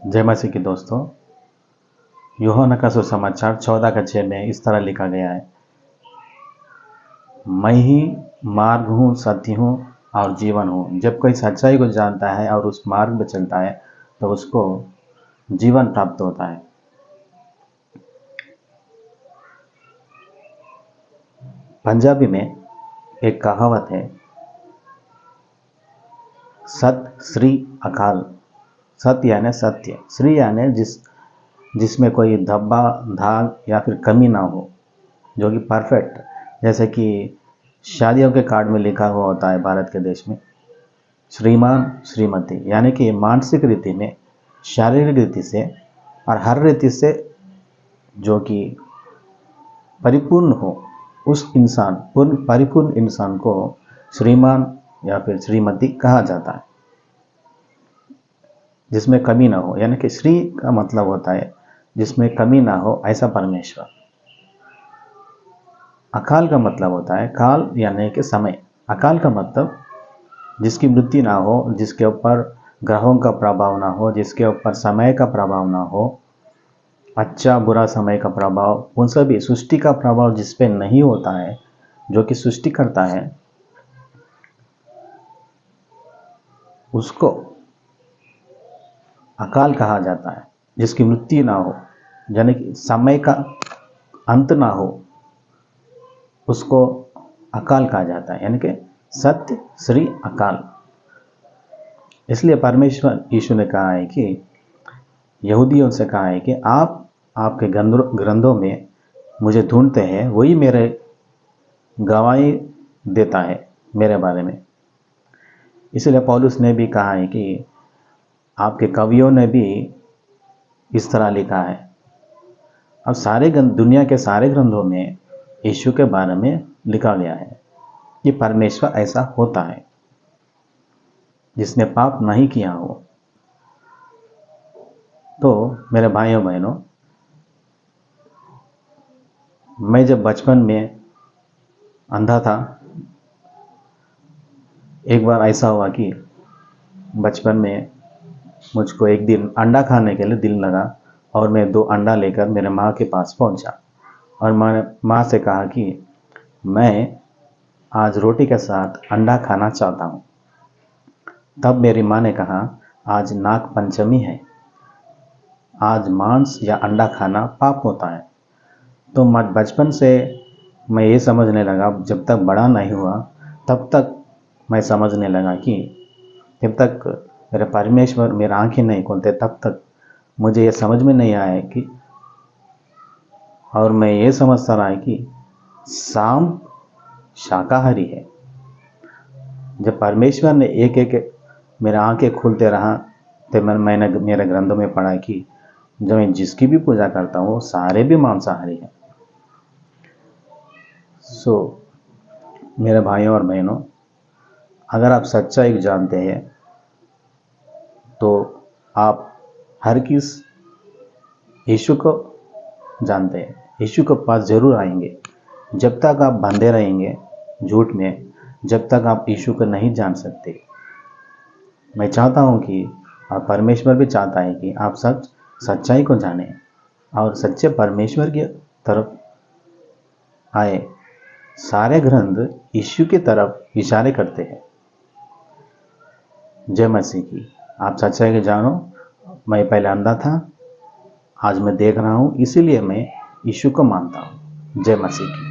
जय मसीह की दोस्तों। यूहन्ना का सुसमाचार 14 में इस तरह लिखा गया है, मैं ही मार्ग हूँ, सत्य हूँ और जीवन हूँ। जब कोई सच्चाई को जानता है और उस मार्ग में चलता है तो उसको जीवन प्राप्त होता है। पंजाबी में एक कहावत है, सत श्री अकाल। सत्य यानी सत्य, श्री यानी जिसमें कोई धब्बा धाग या फिर कमी ना हो, जो कि परफेक्ट। जैसे कि शादियों के कार्ड में लिखा हुआ होता है भारत के देश में, श्रीमान श्रीमती, यानी कि मानसिक रीति में, शारीरिक रीति से और हर रीति से जो कि परिपूर्ण हो, उस इंसान परिपूर्ण इंसान को श्रीमान या फिर श्रीमती कहा जाता है, जिसमें कमी ना हो। यानी कि श्री का मतलब होता है जिसमें कमी ना हो, ऐसा परमेश्वर। अकाल का मतलब होता है, काल यानी कि समय। अकाल का मतलब जिसकी मृत्यु ना हो, जिसके ऊपर ग्रहों का प्रभाव ना हो, जिसके ऊपर समय का प्रभाव ना हो, अच्छा बुरा समय का प्रभाव, उन सभी सृष्टि का प्रभाव जिस पे नहीं होता है, जो कि सृष्टि करता है, उसको अकाल कहा जाता है। जिसकी मृत्यु ना हो, यानी कि समय का अंत ना हो, उसको अकाल कहा जाता है, यानी कि सत्य श्री अकाल। इसलिए परमेश्वर यीशु ने कहा है कि यहूदियों से कहा है कि आप आपके ग्रंथों में मुझे ढूंढते हैं, वही मेरे गवाही देता है मेरे बारे में। इसलिए पौलुस ने भी कहा है कि आपके कवियों ने भी इस तरह लिखा है। अब दुनिया के सारे ग्रंथों में यीशु के बारे में लिखा गया है कि परमेश्वर ऐसा होता है जिसने पाप नहीं किया हो। तो मेरे भाइयों बहनों, मैं जब बचपन में अंधा था, एक बार ऐसा हुआ कि बचपन में मुझको एक दिन अंडा खाने के लिए दिल लगा और मैं 2 अंडा लेकर मेरे माँ के पास पहुंचा और मैंने माँ से कहा कि मैं आज रोटी के साथ अंडा खाना चाहता हूँ। तब मेरी माँ ने कहा, आज नाग पंचमी है, आज मांस या अंडा खाना पाप होता है। तो बचपन से मैं ये समझने लगा, जब तक बड़ा नहीं हुआ तब तक मैं समझने लगा कि जब तक मेरे परमेश्वर मेरी आंखें नहीं खोलते तब तक मुझे ये समझ में नहीं आया कि, और मैं ये समझता रहा कि सांप शाकाहारी है। जब परमेश्वर ने एक एक मेरे आंखें खोलते रहा तो मैंने मेरे ग्रंथों में पढ़ा कि जब मैं जिसकी भी पूजा करता हूँ सारे भी मांसाहारी हैं। मेरे भाइयों और बहनों, अगर आप सच्चाई जानते हैं तो आप हर किस यीशु को जानते हैं, यीशु के पास जरूर आएंगे। जब तक आप बंधे रहेंगे झूठ में, जब तक आप यीशु को नहीं जान सकते। मैं चाहता हूं कि आप, परमेश्वर भी चाहता है कि आप सच्चाई को जानें और सच्चे परमेश्वर की तरफ आए। सारे ग्रंथ यीशु की तरफ इशारे करते हैं। जय मसीह की। आप सच्चाई को जानो। मैं पहले अंधा था, आज मैं देख रहा हूं, इसीलिए मैं यीशु को मानता हूं। जय मसीह की।